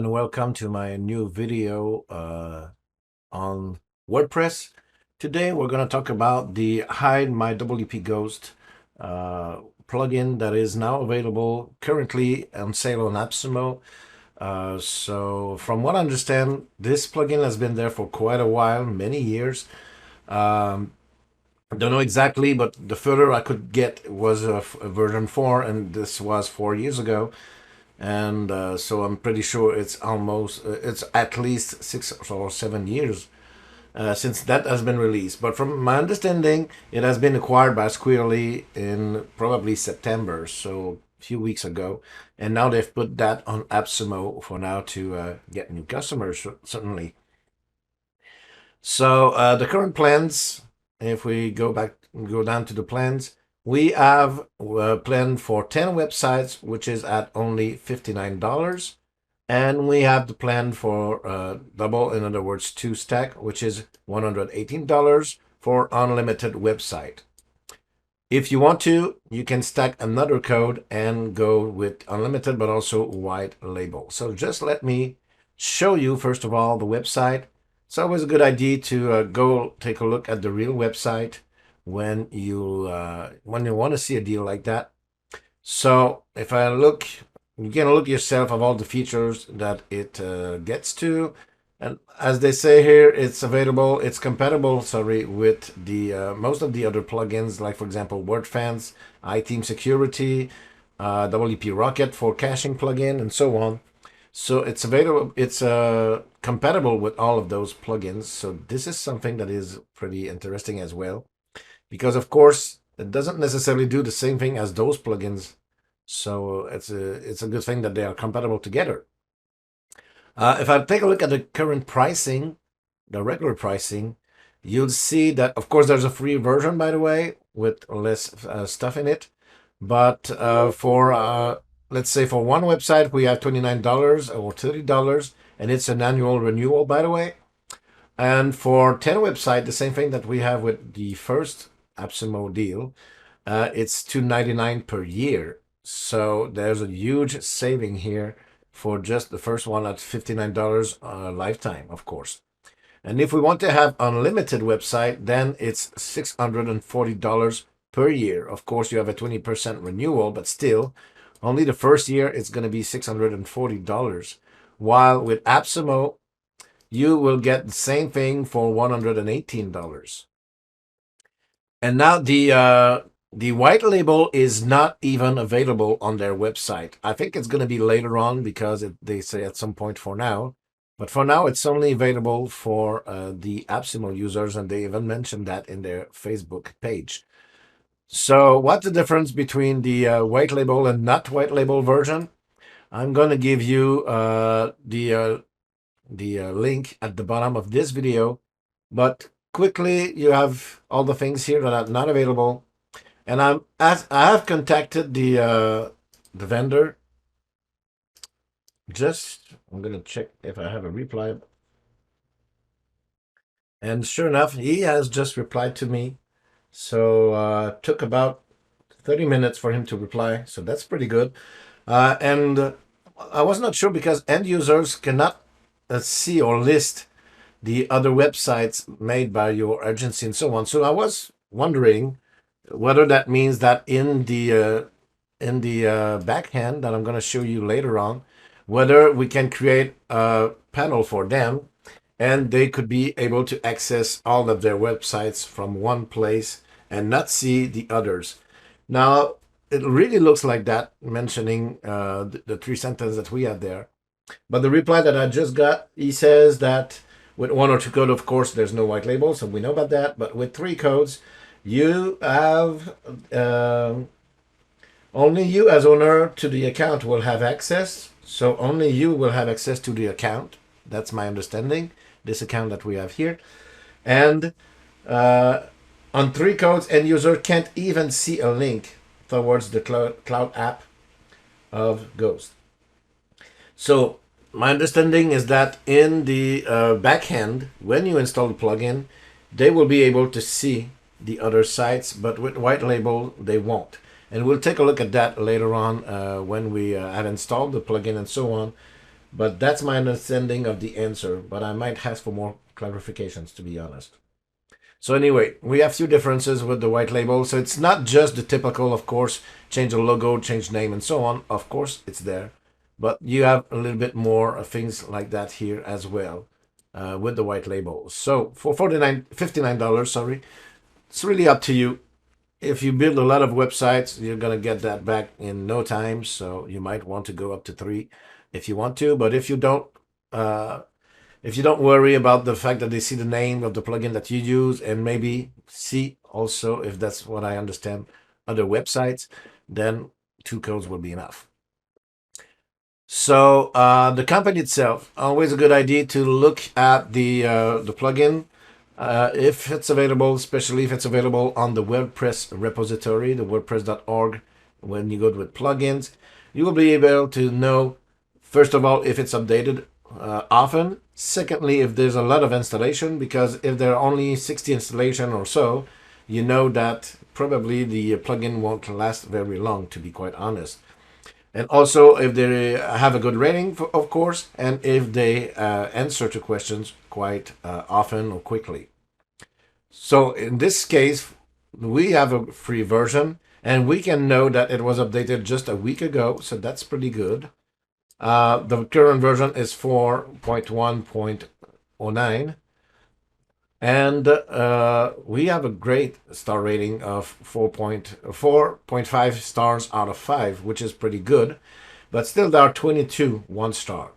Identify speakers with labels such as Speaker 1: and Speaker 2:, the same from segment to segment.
Speaker 1: and welcome to my new video on WordPress. Today we're going to talk about the Hide My WP Ghost plugin that is now available currently on sale on AppSumo. So from what I understand, this plugin has been there for quite a while, many years. I don't know exactly, but the further I could get was a version 4, and this was 4 years ago. And so I'm pretty sure it's at least 6 or 7 years since that has been released. But from my understanding, it has been acquired by Squirrely in probably September, so a few weeks ago. And now they've put that on AppSumo for now to get new customers, certainly. So the current plans, if we go down to the plans, we have a plan for 10 websites, which is at only $59. And we have the plan for double, in other words, 2 stack, which is $118 for unlimited website. If you want to, you can stack another code and go with unlimited, but also white label. So just let me show you, first of all, the website. It's always a good idea to go take a look at the real website when you want to see a deal like that. So if I look, you can look yourself of all the features that it gets to, and as they say here, it's compatible, with the most of the other plugins, like for example WordFence, iThemes Security, WP Rocket for caching plugin, and so on. So it's available. It's compatible with all of those plugins. So this is something that is pretty interesting as well, because of course it doesn't necessarily do the same thing as those plugins. So it's a good thing that they are compatible together. If I take a look at the current pricing, the regular pricing, you'll see that of course there's a free version, by the way, with less stuff in it. But for let's say for one website, we have $29 or $30, and it's an annual renewal, by the way. And for 10 websites, the same thing that we have with the first AppSumo deal, it's $2.99 per year. So there's a huge saving here for just the first one at $59 lifetime, of course. And if we want to have unlimited website, then it's $640 per year. Of course, you have a 20% renewal, but still, only the first year it's going to be $640. While with AppSumo, you will get the same thing for $118. And now the white label is not even available on their website. I think it's going to be later on, because they say at some point for now. But for now, it's only available for the AppSumo users, and they even mentioned that in their Facebook page. So what's the difference between the white label and not white label version? I'm going to give you the link at the bottom of this video, but quickly, you have all the things here that are not available. And I have contacted the vendor. I'm going to check if I have a reply. And sure enough, he has just replied to me. So it took about 30 minutes for him to reply. So that's pretty good. And I was not sure, because end users cannot see or list the other websites made by your agency and so on. So I was wondering whether that means that in the backhand that I'm going to show you later on, whether we can create a panel for them and they could be able to access all of their websites from one place and not see the others. Now, it really looks like that, mentioning the 3 sentences that we have there. But the reply that I just got, he says that with 1 or 2 codes, of course, there's no white label, so we know about that. But with 3 codes, you have only you as owner to the account will have access. So only you will have access to the account. That's my understanding, this account that we have here. And on 3 codes, end user can't even see a link towards the cloud app of Ghost. So my understanding is that in the backend, when you install the plugin, they will be able to see the other sites, but with white label, they won't. And we'll take a look at that later on when we have installed the plugin and so on. But that's my understanding of the answer, but I might ask for more clarifications, to be honest. So anyway, we have few differences with the white label. So it's not just the typical, of course, change the logo, change name, and so on. Of course, it's there. But you have a little bit more things like that here as well with the white label. So for $59, sorry, it's really up to you. If you build a lot of websites, you're going to get that back in no time. So you might want to go up to 3 if you want to. But if you don't worry about the fact that they see the name of the plugin that you use and maybe see also, if that's what I understand, other websites, then 2 codes will be enough. So the company itself, always a good idea to look at the plugin if it's available, especially if it's available on the WordPress repository, the WordPress.org. When you go with plugins, you will be able to know, first of all, if it's updated often. Secondly, if there's a lot of installation, because if there are only 60 installation or so, you know that probably the plugin won't last very long, to be quite honest. And also if they have a good rating, of course, and if they answer to questions quite often or quickly. So in this case, we have a free version, and we can know that it was updated just a week ago, so that's pretty good. The current version is 4.1.09, and we have a great star rating of 4.5 stars out of 5, which is pretty good. But still, there are 22 1-star.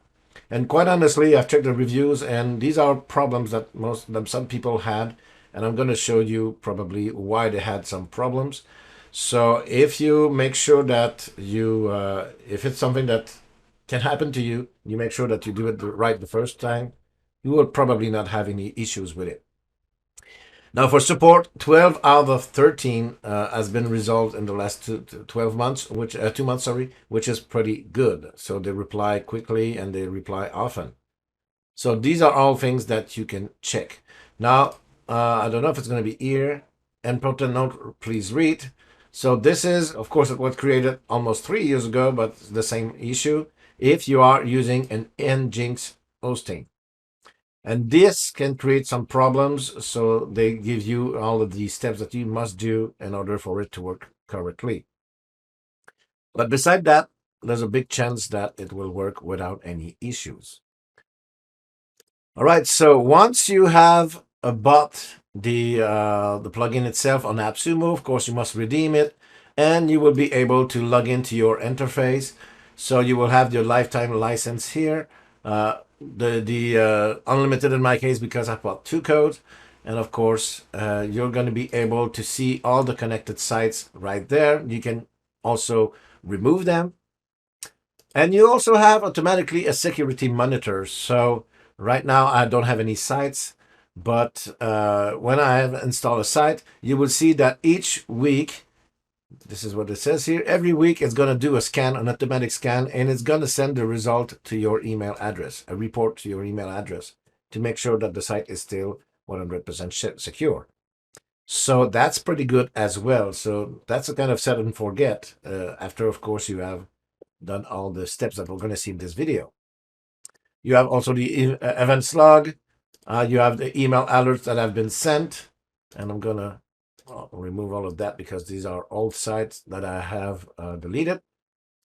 Speaker 1: And quite honestly, I've checked the reviews, and these are problems that some people had, and I'm going to show you probably why they had some problems. So if you make sure that you, if it's something that can happen to you, you make sure that you do it right the first time, you will probably not have any issues with it. Now for support, 12 out of 13 has been resolved in the last 2 months, which is pretty good. So they reply quickly and they reply often. So these are all things that you can check. Now, I don't know if it's going to be here. Important note, please read. So this is, of course, it was created almost 3 years ago, but the same issue if you are using an Nginx hosting. And this can create some problems, so they give you all of the steps that you must do in order for it to work correctly. But beside that, there's a big chance that it will work without any issues. All right, so once you have bought the plugin itself on AppSumo, of course, you must redeem it, and you will be able to log into your interface. So you will have your lifetime license here. The unlimited in my case, because I bought 2 codes, and of course you're going to be able to see all the connected sites right there. You can also remove them, and you also have automatically a security monitor. So right now I don't have any sites, but when I have installed a site, you will see that each week, this is what it says here, every week it's going to do a scan, an automatic scan, and it's going to send the result to your email address, a report to your email address, to make sure that the site is still 100% secure. So that's pretty good as well. So that's a kind of set and forget after, of course, you have done all the steps that we're going to see in this video. You have also the events log. You have the email alerts that have been sent, and I'm going to remove all of that because these are old sites that I have deleted.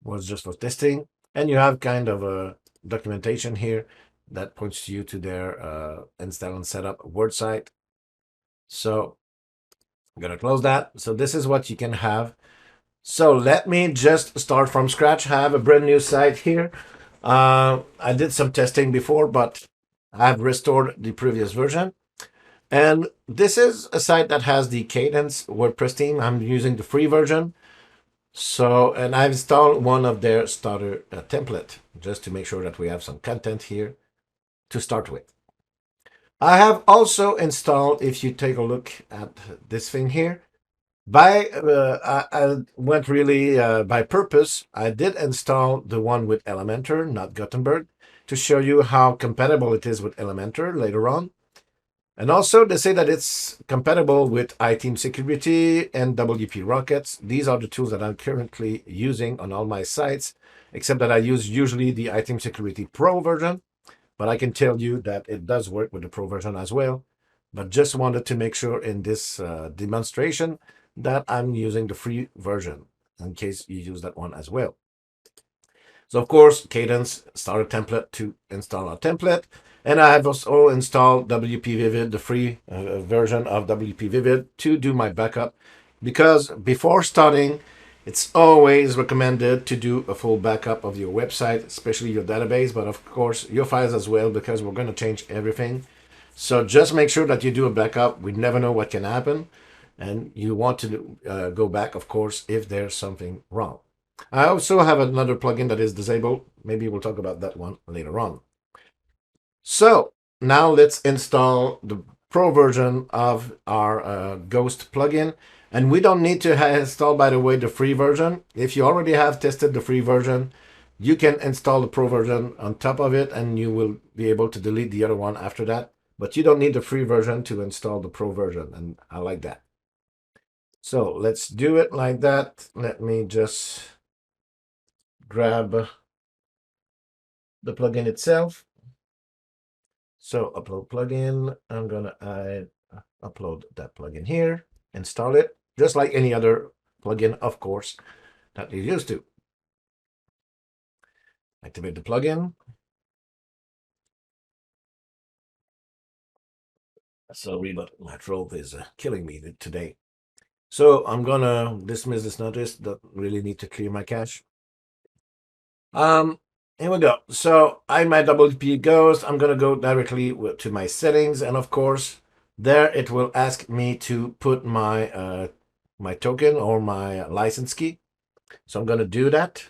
Speaker 1: Was just for testing. And you have kind of a documentation here that points you to their install and setup Word site. So I'm going to close that. So this is what you can have. So let me just start from scratch. I have a brand new site here. I did some testing before, but I've restored the previous version. And this is a site that has the Cadence WordPress theme. I'm using the free version. So, and I've installed one of their starter template just to make sure that we have some content here to start with. I have also installed, if you take a look at this thing here, I went really by purpose. I did install the one with Elementor, not Gutenberg, to show you how compatible it is with Elementor later on. And also they say that it's compatible with iThemes Security and WP Rockets. These are the tools that I'm currently using on all my sites, except that I use usually the iThemes Security Pro version, but I can tell you that it does work with the Pro version as well. But just wanted to make sure in this demonstration that I'm using the free version in case you use that one as well. So of course, Cadence starter template to install our template. And I have also installed WP Vivid, the free version of WP Vivid, to do my backup. Because before starting, it's always recommended to do a full backup of your website, especially your database, but of course your files as well, because we're going to change everything. So just make sure that you do a backup. We never know what can happen. And you want to go back, of course, if there's something wrong. I also have another plugin that is disabled. Maybe we'll talk about that one later on. So now let's install the Pro version of our Ghost plugin. And we don't need to install, by the way, the free version. If you already have tested the free version, you can install the Pro version on top of it, and you will be able to delete the other one after that. But you don't need the free version to install the Pro version, and I like that. So let's do it like that. Let me just grab the plugin itself. So upload plugin, I'm gonna upload that plugin here, install it, just like any other plugin, of course, that you're used to. Activate the plugin. Sorry, but my throat is killing me today. So I'm gonna dismiss this notice. Don't really need to clear my cache. Here we go. So in my WP Ghost, I'm gonna go directly to my settings, and of course, there it will ask me to put my my token or my license key. So I'm gonna do that.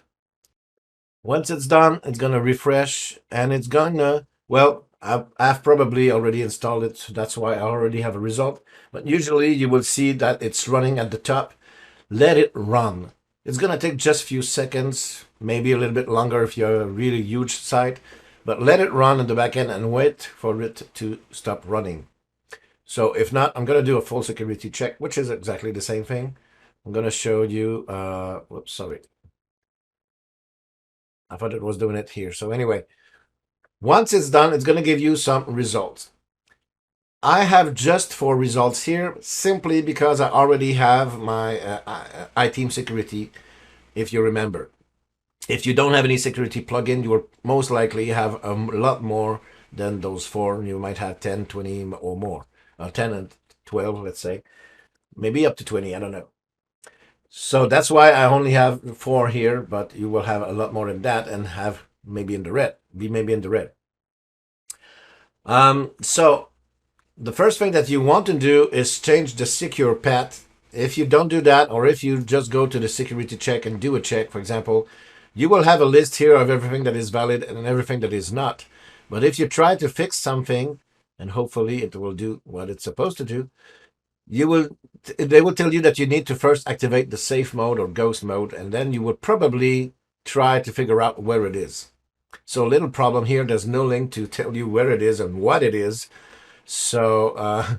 Speaker 1: Once it's done, it's gonna refresh, and it's gonna, well, I've probably already installed it, so that's why I already have a result. But usually you will see that it's running at the top. Let it run. It's gonna take just a few seconds, maybe a little bit longer if you're a really huge site, but let it run in the back end and wait for it to stop running. So if not, I'm gonna do a full security check, which is exactly the same thing. I'm gonna show you, whoops, sorry. I thought it was doing it here. So anyway, once it's done, it's gonna give you some results. I have just 4 results here, simply because I already have my iThemes security, if you remember. If you don't have any security plugin, you will most likely have a lot more than those 4. You might have 10, 20 or more. 10 and 12, let's say. Maybe up to 20, I don't know. So that's why I only have 4 here, but you will have a lot more than that and have maybe in the red. Be maybe in the red. So the first thing that you want to do is change the secure path. If you don't do that, or if you just go to the security check and do a check, for example, you will have a list here of everything that is valid and everything that is not. But if you try to fix something, and hopefully it will do what it's supposed to do, they will tell you that you need to first activate the safe mode or ghost mode, and then you will probably try to figure out where it is. So a little problem here, there's no link to tell you where it is and what it is. So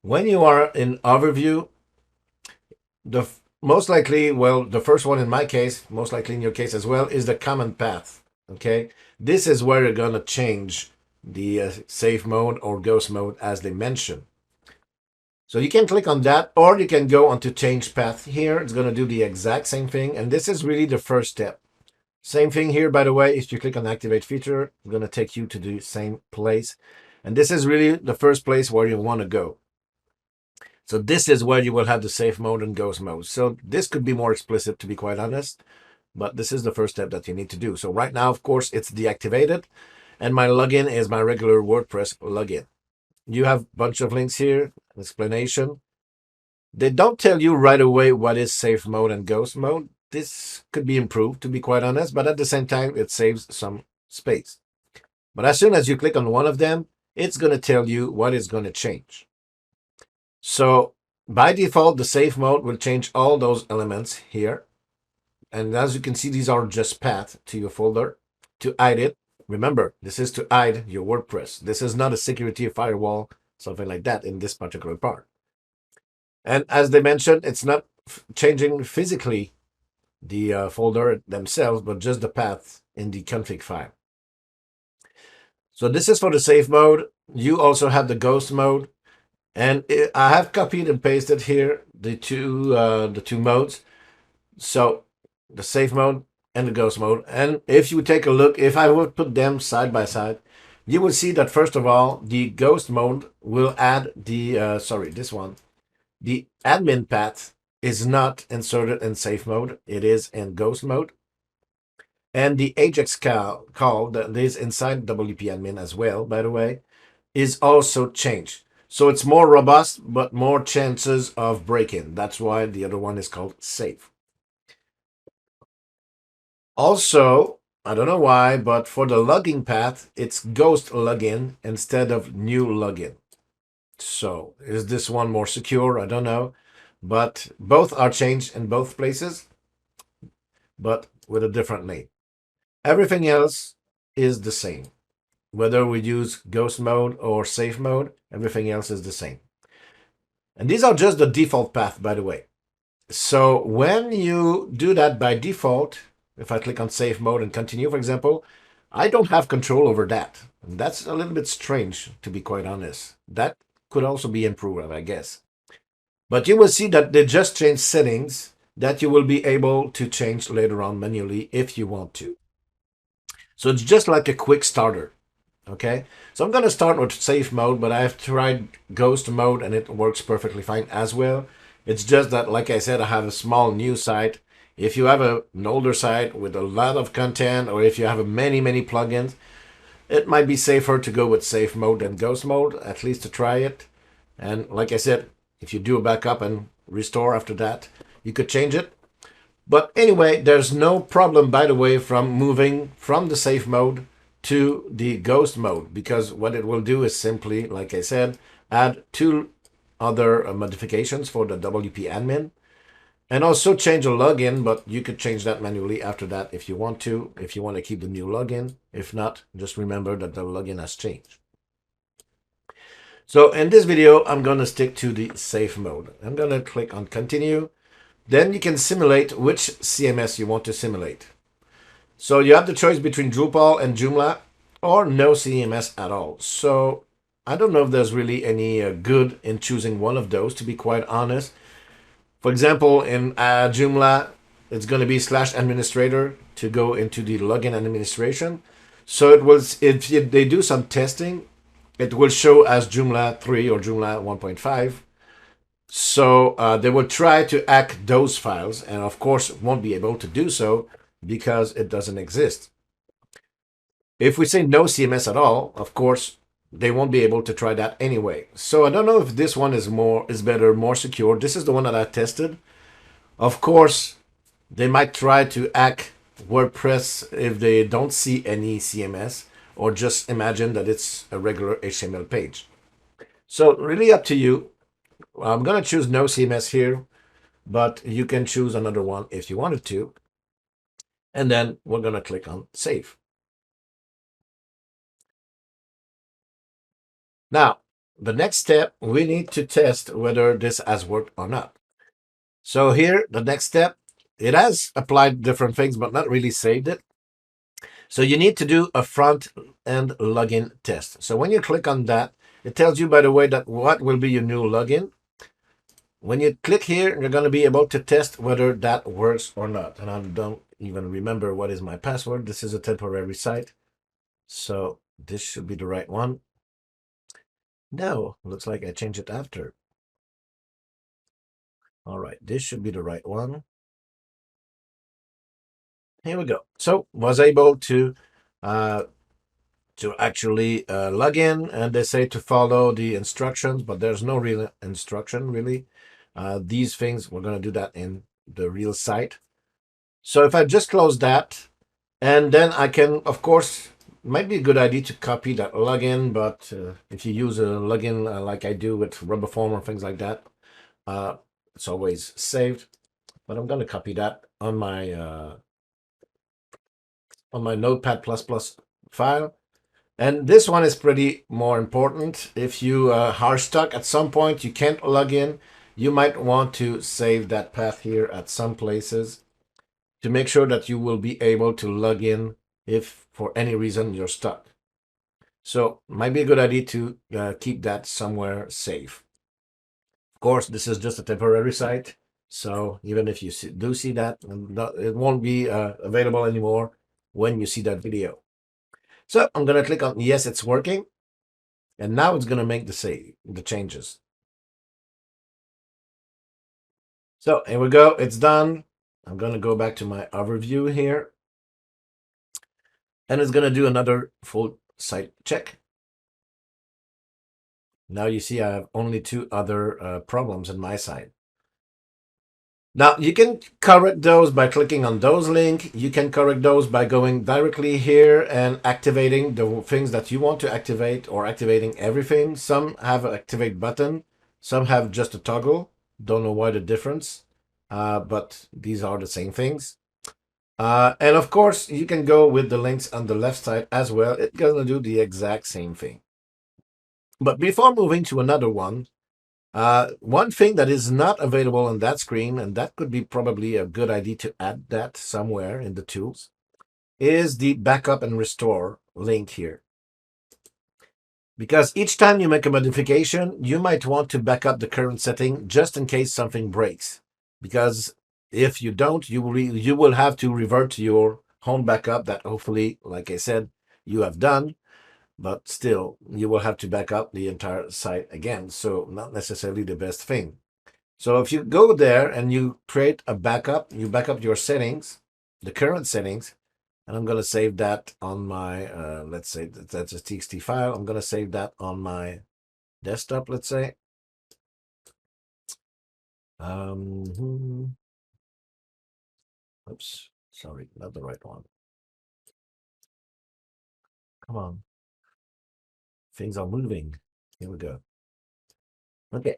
Speaker 1: when you are in overview, most likely, well, the first one in my case, most likely in your case as well, is the common path. Okay, this is where you're gonna change the safe mode or ghost mode as they mention. So you can click on that, or you can go onto change path here. It's gonna do the exact same thing, and this is really the first step. Same thing here, by the way. If you click on activate feature, it's gonna take you to the same place. And this is really the first place where you want to go. So this is where you will have the safe mode and ghost mode. So this could be more explicit, to be quite honest, but this is the first step that you need to do. So right now, of course, it's deactivated, and my login is my regular WordPress login. You have a bunch of links here, explanation. They don't tell you right away what is safe mode and ghost mode. This could be improved, to be quite honest, but at the same time, it saves some space. But as soon as you click on one of them, it's going to tell you what is going to change. So by default, the safe mode will change all those elements here. And as you can see, these are just paths to your folder. To hide it, remember, this is to hide your WordPress. This is not a security firewall something like that in this particular part. And as they mentioned, it's not changing physically the folder themselves, but just the path in the config file. So this is for the safe mode. You also have the ghost mode, and I have copied and pasted here the two modes. So the safe mode and the ghost mode. And if you take a look, if I would put them side by side, you will see that first of all, the ghost mode will add the this one. The admin path is not inserted in safe mode. It is in ghost mode. And the Ajax call that is inside WP admin as well, by the way, is also changed. So it's more robust, but more chances of break-in. That's why the other one is called safe. Also, I don't know why, but for the login path, it's ghost login instead of new login. So is this one more secure? I don't know. But both are changed in both places, but with a different name. Everything else is the same. Whether we use ghost mode or safe mode, everything else is the same. And these are just the default path, by the way. So when you do that by default, if I click on safe mode and continue, for example, I don't have control over that. And that's a little bit strange, to be quite honest. That could also be improved, I guess. But you will see that they just changed settings that you will be able to change later on manually if you want to. So it's just like a quick starter. Okay, so I'm going to start with safe mode, but I have tried ghost mode and it works perfectly fine as well. It's just that, like I said, I have a small new site. If you have an older site with a lot of content, or if you have many plugins, it might be safer to go with safe mode than ghost mode, at least to try it. And like I said, if you do a backup and restore after that, you could change it. But anyway, there's no problem, by the way, from moving from the safe mode to the ghost mode, because what it will do is simply, like I said, add two other modifications for the WP admin and also change a login, but you could change that manually after that if you want to keep the new login. If not, just remember that the login has changed. So in this video, I'm going to stick to the safe mode. I'm going to click on continue. Then you can simulate which CMS you want to simulate. So you have the choice between Drupal and Joomla or no CMS at all. So I don't know if there's really any good in choosing one of those, to be quite honest. For example, in Joomla, it's going to be /administrator to go into the login administration. So it will, if they do some testing, it will show as Joomla 3 or Joomla 1.5. So they will try to hack those files and of course won't be able to do so because it doesn't exist. If we say no CMS at all, of course, they won't be able to try that anyway. So I don't know if this one is better, more secure. This is the one that I tested. Of course, they might try to hack WordPress if they don't see any CMS or just imagine that it's a regular HTML page. So really up to you. I'm going to choose no CMS here, but you can choose another one if you wanted to. And then we're going to click on save. Now, the next step, we need to test whether this has worked or not. So here, the next step, it has applied different things, but not really saved it. So you need to do a front-end login test. So when you click on that, it tells you, by the way, that what will be your new login. When you click here, you're going to be able to test whether that works or not. And I don't even remember what is my password. This is a temporary site. So this should be the right one. No, looks like I changed it after. All right, this should be the right one. Here we go. So was able to actually log in, and they say to follow the instructions, but there's no real instruction really. These things, we're going to do that in the real site. So if I just close that, and then I can, of course, might be a good idea to copy that login, but if you use a login like I do with RubberForm or things like that, it's always saved. But I'm going to copy that on my Notepad++ file. And this one is pretty more important. If you are stuck at some point, you can't log in, you might want to save that path here at some places to make sure that you will be able to log in if for any reason you're stuck. So might be a good idea to keep that somewhere safe. Of course, this is just a temporary site. So even if you do see that, it won't be available anymore when you see that video. So I'm going to click on yes, it's working. And now it's going to make the changes. So here we go. It's done. I'm going to go back to my overview here. And it's going to do another full site check. Now you see I have only 2 other problems on my side. Now you can correct those by clicking on those links. You can correct those by going directly here and activating the things that you want to activate or activating everything. Some have an activate button. Some have just a toggle. Don't know why the difference, but these are the same things. And of course, you can go with the links on the left side as well. It's going to do the exact same thing. But before moving to another one thing that is not available on that screen, and that could be probably a good idea to add that somewhere in the tools, is the backup and restore link here. Because each time you make a modification, you might want to back up the current setting just in case something breaks. Because if you don't, you will have to revert to your home backup that hopefully, like I said, you have done. But still, you will have to back up the entire site again. So not necessarily the best thing. So if you go there and you create a backup, you back up your settings, the current settings, and I'm going to save that on my, let's say that's a txt file. I'm going to save that on my desktop, let's say. Oops, sorry, not the right one. Come on. Things are moving. Here we go. Okay.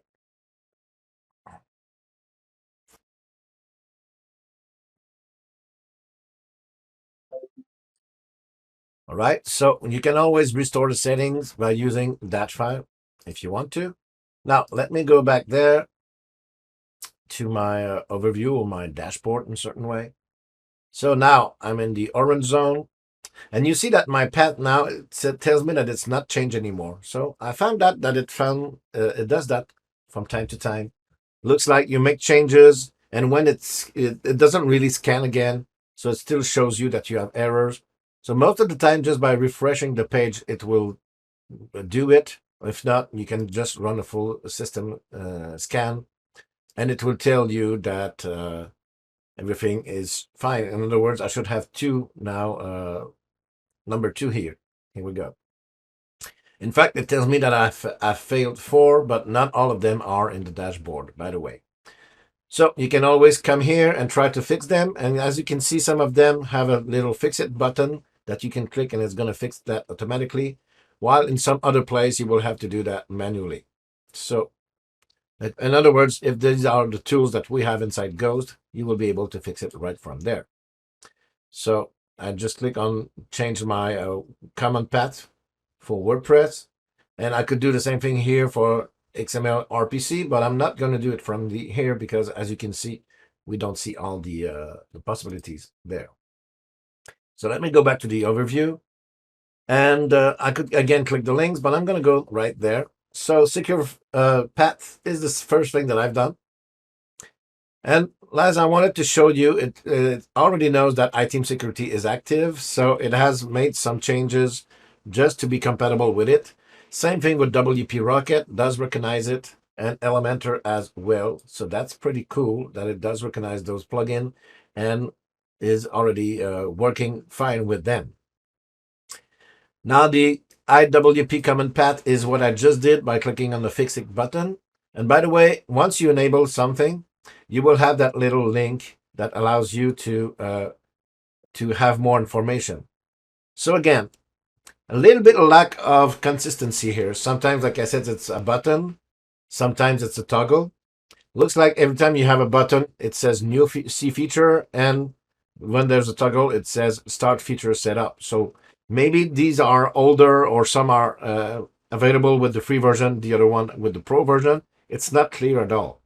Speaker 1: All right, so you can always restore the settings by using that file if you want to. Now, let me go back there to my overview or my dashboard in a certain way. So now I'm in the orange zone, and you see that my path now tells me that it's not changed anymore. So I found out that it does that from time to time. Looks like you make changes, and when it doesn't really scan again, so it still shows you that you have errors. So most of the time, just by refreshing the page, it will do it. If not, you can just run a full system scan, and it will tell you that everything is fine. In other words, I should have 2 now, number 2 here. Here we go. In fact, it tells me that I've failed 4, but not all of them are in the dashboard, by the way. So you can always come here and try to fix them. And as you can see, some of them have a little fix it button that you can click and it's going to fix that automatically. While in some other place, you will have to do that manually. So in other words, if these are the tools that we have inside Ghost, you will be able to fix it right from there. So I just click on change my command path for WordPress. And I could do the same thing here for XML-RPC, but I'm not going to do it from here because, as you can see, we don't see all the possibilities there. So let me go back to the overview. And I could, again, click the links, but I'm going to go right there. So secure path is the first thing that I've done. And as I wanted to show you, it already knows that iThemes security is active. So it has made some changes just to be compatible with it. Same thing with WP Rocket, does recognize it, and Elementor as well. So that's pretty cool that it does recognize those plugins and is already working fine with them. Now the IWP command path is what I just did by clicking on the Fix It button. And by the way, once you enable something, you will have that little link that allows you to have more information. So again, a little bit of lack of consistency here. Sometimes, like I said, it's a button. Sometimes it's a toggle. Looks like every time you have a button, it says new C feature. And when there's a toggle, it says start feature setup. So Maybe these are older or some are available with the free version, the other one with the pro version. It's not clear at all.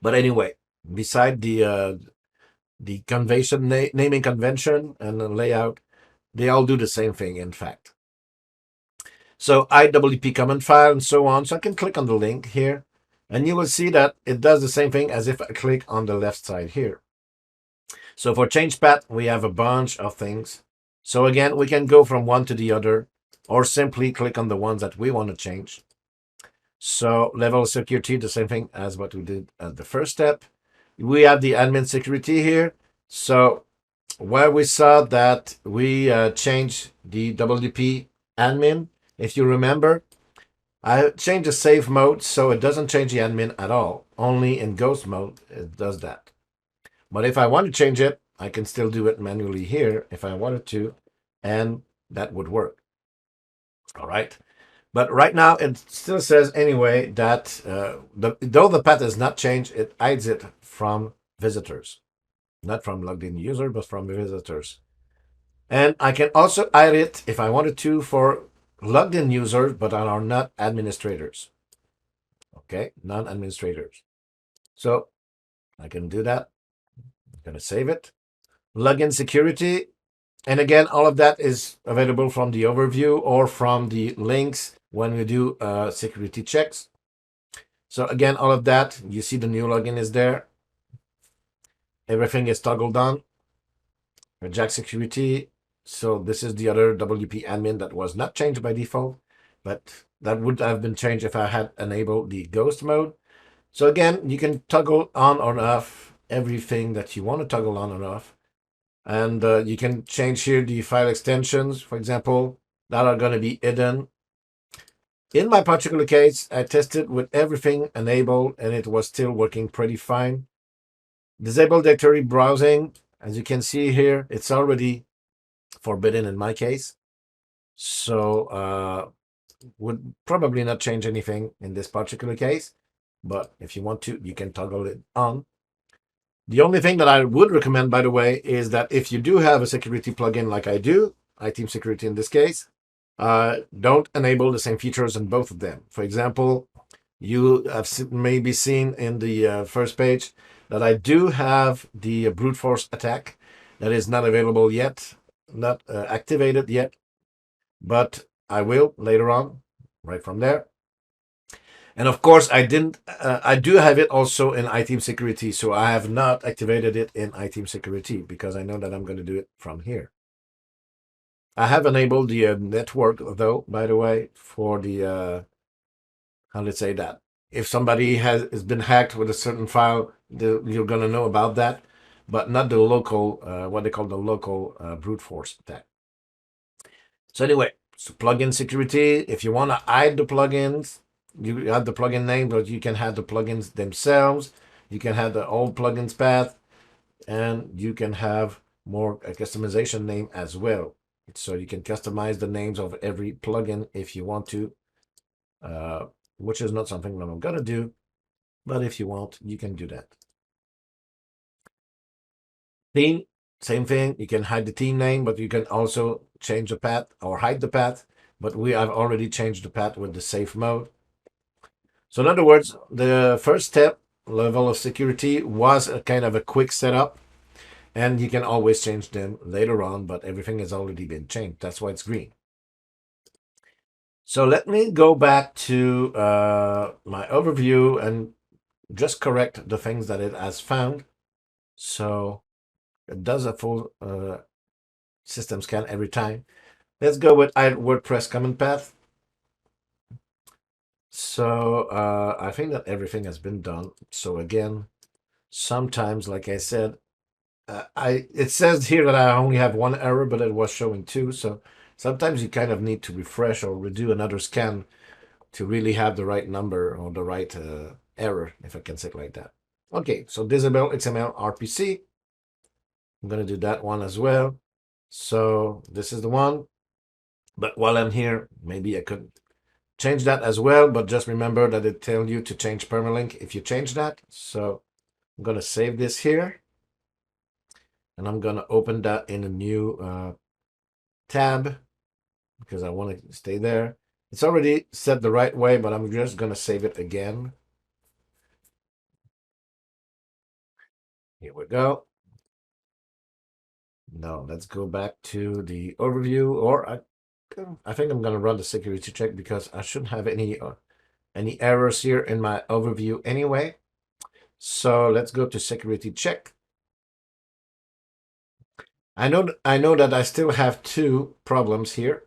Speaker 1: But anyway, beside the convention, naming convention and the layout, they all do the same thing, in fact. So IWP command file and so on. So I can click on the link here, and you will see that it does the same thing as if I click on the left side here. So for change path, we have a bunch of things. So again, we can go from one to the other, or simply click on the ones that we want to change. So level of security, the same thing as what we did at the first step. We have the admin security here. So where we saw that we changed the WP admin, if you remember, I changed the save mode so it doesn't change the admin at all. Only in ghost mode it does that. But if I want to change it, I can still do it manually here if I wanted to, and that would work. All right. But right now, it still says anyway that though the path is not changed, it hides it from visitors. Not from logged in user, but from visitors. And I can also hide it if I wanted to for logged in users, but are not administrators. Okay, non-administrators. So I can do that. I'm going to save it. Login security. And again, all of that is available from the overview or from the links when we do security checks. So again, all of that, you see the new login is there. Everything is toggled on. Jack security. So this is the other WP admin that was not changed by default, but that would have been changed if I had enabled the ghost mode. So again, you can toggle on or off everything that you want to toggle on and off. And you can change here the file extensions, for example, that are going to be hidden. In my particular case, I tested with everything enabled and it was still working pretty fine. Disable directory browsing. As you can see here, it's already forbidden in my case. So would probably not change anything in this particular case. But if you want to, you can toggle it on. The only thing that I would recommend, by the way, is that if you do have a security plugin like I do, iThemes Security in this case, don't enable the same features in both of them. For example, you have maybe seen in the first page that I do have the brute force attack that is not available yet, not activated yet, but I will later on, right from there. And of course, I do have it also in iThemes Security, so I have not activated it in iThemes Security because I know that I'm going to do it from here. I have enabled the network, though, by the way, for the, how to say that. If somebody has been hacked with a certain file, you're going to know about that, but not the local, what they call the local brute force attack. So anyway, so plugin security, if you want to hide the plugins, you have the plugin name, but you can have the plugins themselves. You can have the old plugins path, and you can have more customization name as well. So you can customize the names of every plugin if you want to, which is not something that I'm going to do. But if you want, you can do that. Theme, same thing. You can hide the theme name, but you can also change the path or hide the path. But we have already changed the path with the safe mode. So in other words, the first step, level of security, was a kind of a quick setup. And you can always change them later on, but everything has already been changed. That's why it's green. So let me go back to my overview and just correct the things that it has found. So it does a full system scan every time. Let's go with WordPress command path. So I think that everything has been done. So again, sometimes, like I said, it says here that I only have one error, but it was showing two. So sometimes you kind of need to refresh or redo another scan to really have the right number or the right error, if I can say it like that. Okay, so disable XML-RPC. I'm going to do that one as well. So this is the one. But while I'm here, maybe I could change that as well. But just remember that it tells you to change permalink if you change that. So I'm going to save this here. And I'm going to open that in a new tab. because I want to stay there. It's already set the right way, but I'm just going to save it again. Here we go. Now let's go back to the overview, or I think I'm going to run the security check because I shouldn't have any errors here in my overview anyway. So let's go to security check. I know that I still have two problems here.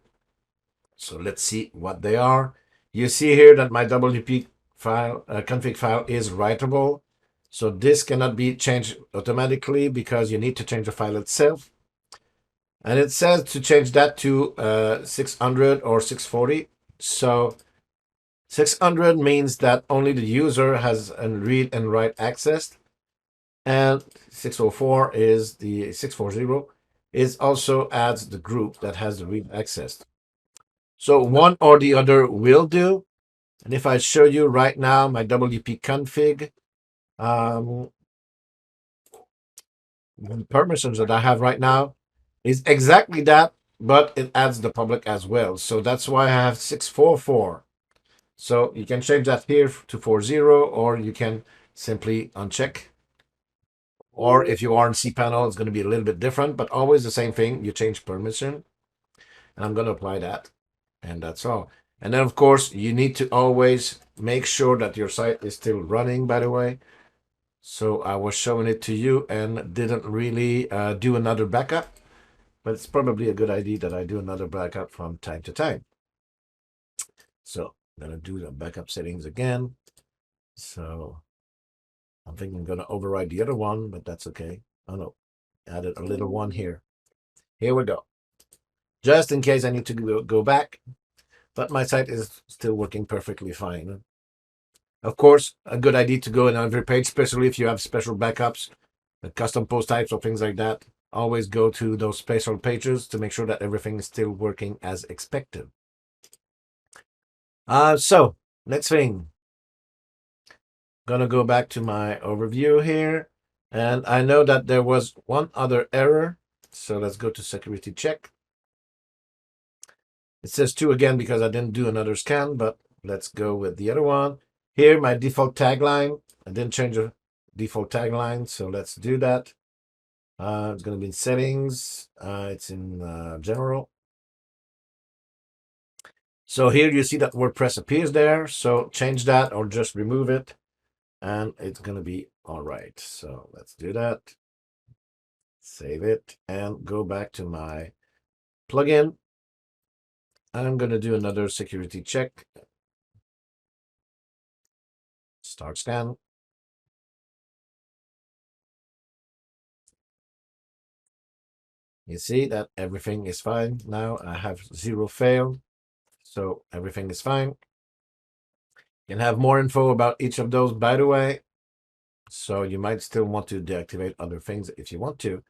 Speaker 1: So let's see what they are. You see here that my WP file, config file is writable. So this cannot be changed automatically because you need to change the file itself. And it says to change that to 600 or 640. So 600 means that only the user has a read and write access. And 604 is the 640 is also adds the group that has the read access. So one or the other will do. And if I show you right now my WP config, permissions that I have right now is exactly that, but it adds the public as well. So that's why I have 644. So you can change that here to 40, or you can simply uncheck. Or if you are in cPanel, it's going to be a little bit different, but always the same thing. You change permission, and I'm going to apply that, and that's all. And then, of course, you need to always make sure that your site is still running, by the way. So I was showing it to you and didn't really do another backup, but it's probably a good idea that I do another backup from time to time. So I'm going to do the backup settings again. So I think I'm going to override the other one, but that's okay. Oh no, added a little one here. Here we go. Just in case I need to go back, but my site is still working perfectly fine. Of course, a good idea to go in every page, especially if you have special backups, custom post types or things like that. Always go to those special pages to make sure that everything is still working as expected. So next thing, gonna go back to my overview here, and I know that there was one other error. So let's go to security check. It says 2 again because I didn't do another scan, but let's go with the other one. Here, my default tagline. I didn't change the default tagline, so let's do that. It's going to be in settings. It's in general. So here you see that WordPress appears there. So change that or just remove it, and it's going to be all right. So let's do that. Save it and go back to my plugin. I'm going to do another security check. Start scan. You see that everything is fine. Now I have 0 failed. So everything is fine. You can have more info about each of those, by the way. So you might still want to deactivate other things if you want to.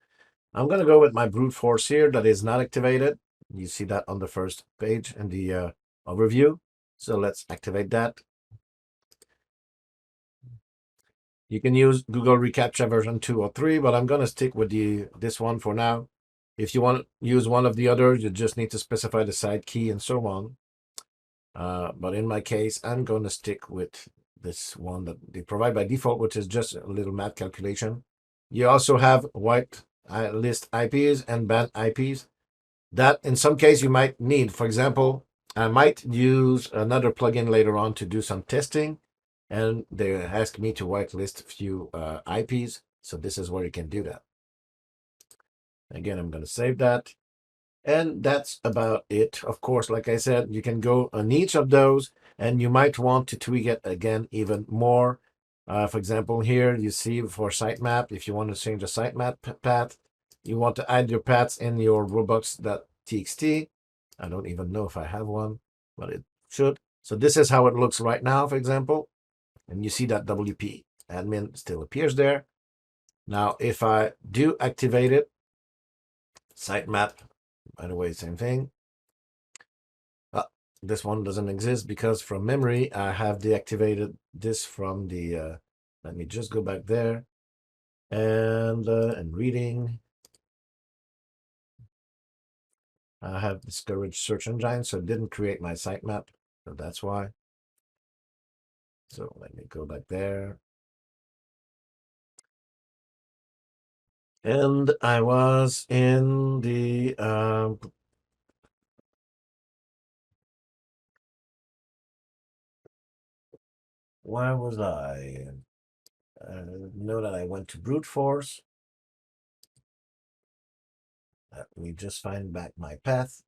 Speaker 1: I'm going to go with my brute force here that is not activated. You see that on the first page in the overview. So let's activate that. You can use Google reCAPTCHA version 2 or 3, but I'm going to stick with this one for now. If you want to use one of the others, you just need to specify the side key and so on. But in my case, I'm going to stick with this one that they provide by default, which is just a little math calculation. You also have white list IPs and banned IPs that in some case you might need. For example, I might use another plugin later on to do some testing, and they ask me to whitelist a few IPs. So this is where you can do that. Again, I'm going to save that. And that's about it. Of course, like I said, you can go on each of those and you might want to tweak it again even more. For example, here you see for sitemap, if you want to change a sitemap path, you want to add your paths in your robots.txt. I don't even know if I have one, but it should. So this is how it looks right now, for example. And you see that WP admin still appears there. Now, if I do activate it, sitemap, by the way, same thing. This one doesn't exist because from memory, I have deactivated this from the, let me just go back there and reading. I have discouraged search engine, so it didn't create my sitemap. So that's why. So let me go back there. And I was in the where was I? Know that I went to brute force. Let me just find back my path.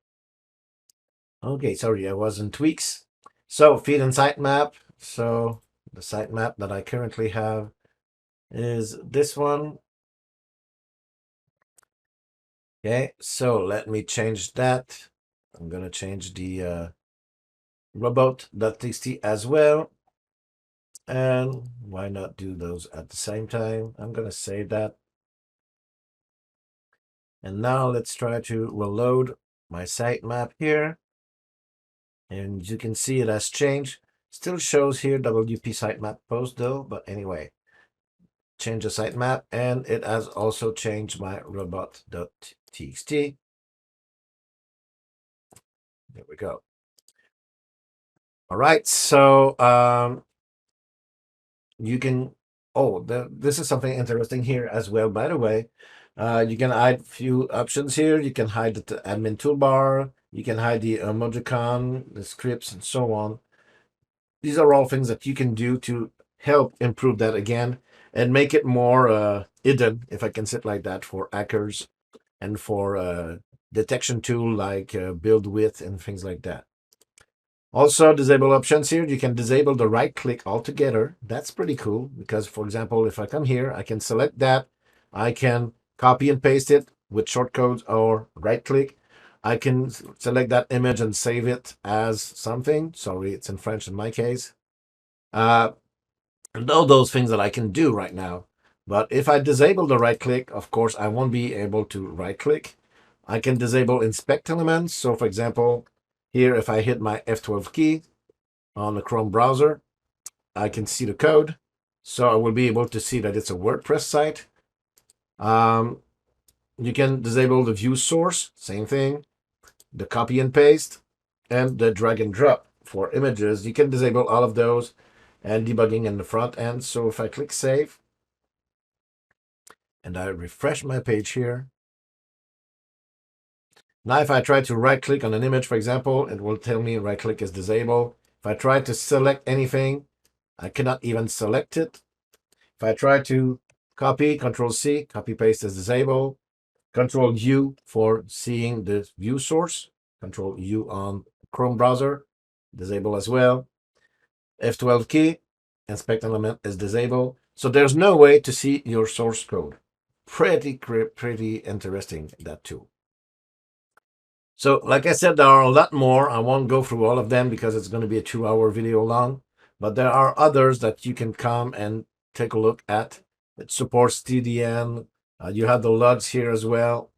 Speaker 1: Okay, sorry, I was in tweaks. So feed and sitemap. So the sitemap that I currently have is this one. Okay, so let me change that. I'm gonna change the robot.txt as well. And why not do those at the same time? I'm gonna save that. And now let's try to reload my sitemap here. And you can see it has changed. Still shows here WP sitemap post though, but anyway, change the sitemap, and it has also changed my robot.txt. There we go. All right, so you can, this is something interesting here as well, by the way. You can hide a few options here. You can hide the admin toolbar. You can hide the emojicon, the scripts, and so on. These are all things that you can do to help improve that again and make it more hidden, if I can say it like that, for hackers and for detection tool like build with and things like that. Also, disable options here. You can disable the right click altogether. That's pretty cool because, for example, if I come here, I can select that. I can copy and paste it with shortcodes or right click. I can select that image and save it as something. Sorry, it's in French in my case. And all those things that I can do right now. But if I disable the right click, of course, I won't be able to right click. I can disable inspect elements. So for example, here, if I hit my F12 key on the Chrome browser, I can see the code. So I will be able to see that it's a WordPress site. You can disable the view source, same thing, the copy and paste, and the drag and drop for images. You can disable all of those and debugging in the front end. So if I click save and I refresh my page here, now if I try to right click on an image, for example, it will tell me right click is disabled. If I try to select anything, I cannot even select it. If I try to copy, Control C, copy paste is disabled. Control U for seeing the view source. Control U on Chrome browser, disable as well. F12 key, inspect element is disabled. So there's no way to see your source code. Pretty interesting, that too. So like I said, there are a lot more. I won't go through all of them because it's going to be a 2-hour video long. But there are others that you can come and take a look at. It supports TDN. You have the logs here as well.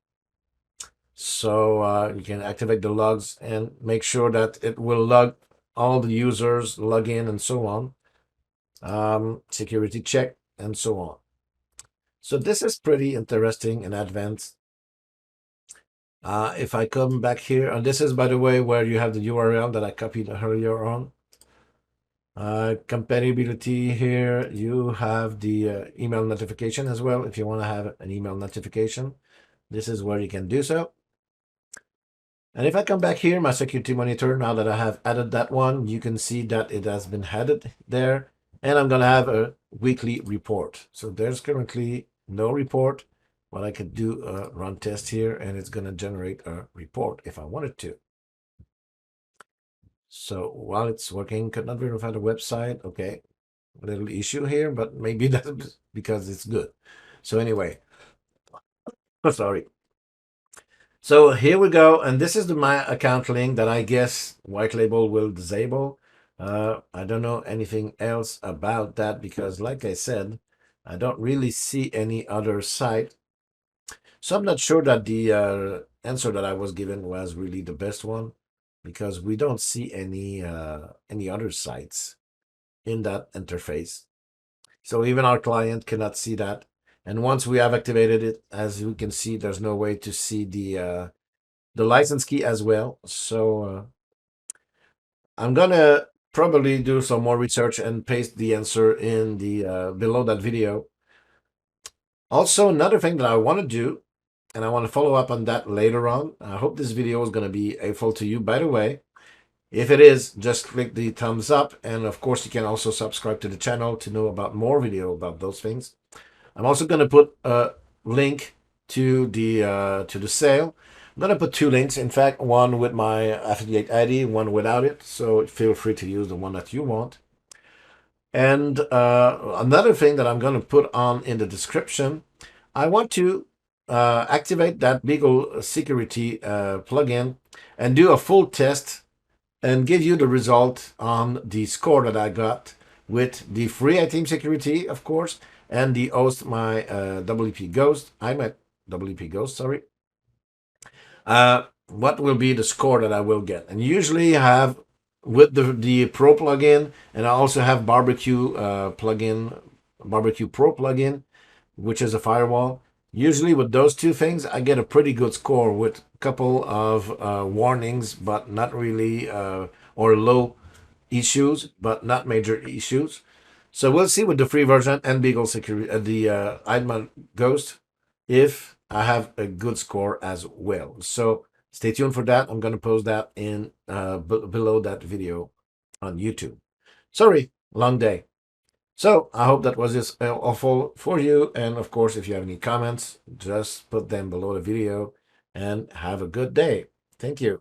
Speaker 1: So you can activate the logs and make sure that it will log all the users, log in, and so on. Security check, and so on. So this is pretty interesting and advanced. If I come back here, and this is, by the way, where you have the URL that I copied earlier on. Compatibility here, you have the email notification as well. If you want to have an email notification, this is where you can do so. And if I come back here, my security monitor, now that I have added that one, you can see that it has been added there. And I'm going to have a weekly report. So there's currently no report, but I could do a run test here, and it's going to generate a report if I wanted to. So while it's working, could not verify the website. Okay, a little issue here, but maybe that's because it's good. So anyway, sorry. So here we go, and this is the my account link that I guess White Label will disable. I don't know anything else about that because, like I said, I don't really see any other site. So I'm not sure that the answer that I was given was really the best one because we don't see any other sites in that interface. So even our client cannot see that. And once we have activated it, as you can see, there's no way to see the license key as well. So I'm gonna probably do some more research and paste the answer in the below that video. Also, another thing that I want to do, and I want to follow up on that later on. I hope this video is going to be helpful to you. By the way, if it is, just click the thumbs up, and of course you can also subscribe to the channel to know about more video about those things. I'm also going to put a link to the sale. I'm going to put 2 links, in fact, one with my affiliate ID, one without it, so feel free to use the one that you want. And another thing that I'm going to put on in the description, I want to activate that Beagle security plugin and do a full test and give you the result on the score that I got with the free iThemes security, of course, and the host, my WP Ghost. I'm at WP Ghost, sorry. What will be the score that I will get? And usually I have with the Pro plugin, and I also have Barbecue plugin, Barbecue Pro plugin, which is a firewall. Usually with those 2 things, I get a pretty good score with a couple of warnings, but not really, or low issues, but not major issues. So we'll see with the free version and Beagle Security, the iThemes Ghost, if I have a good score as well. So stay tuned for that. I'm going to post that in below that video on YouTube. Sorry, long day. So I hope that was just helpful for you. And of course, if you have any comments, just put them below the video and have a good day. Thank you.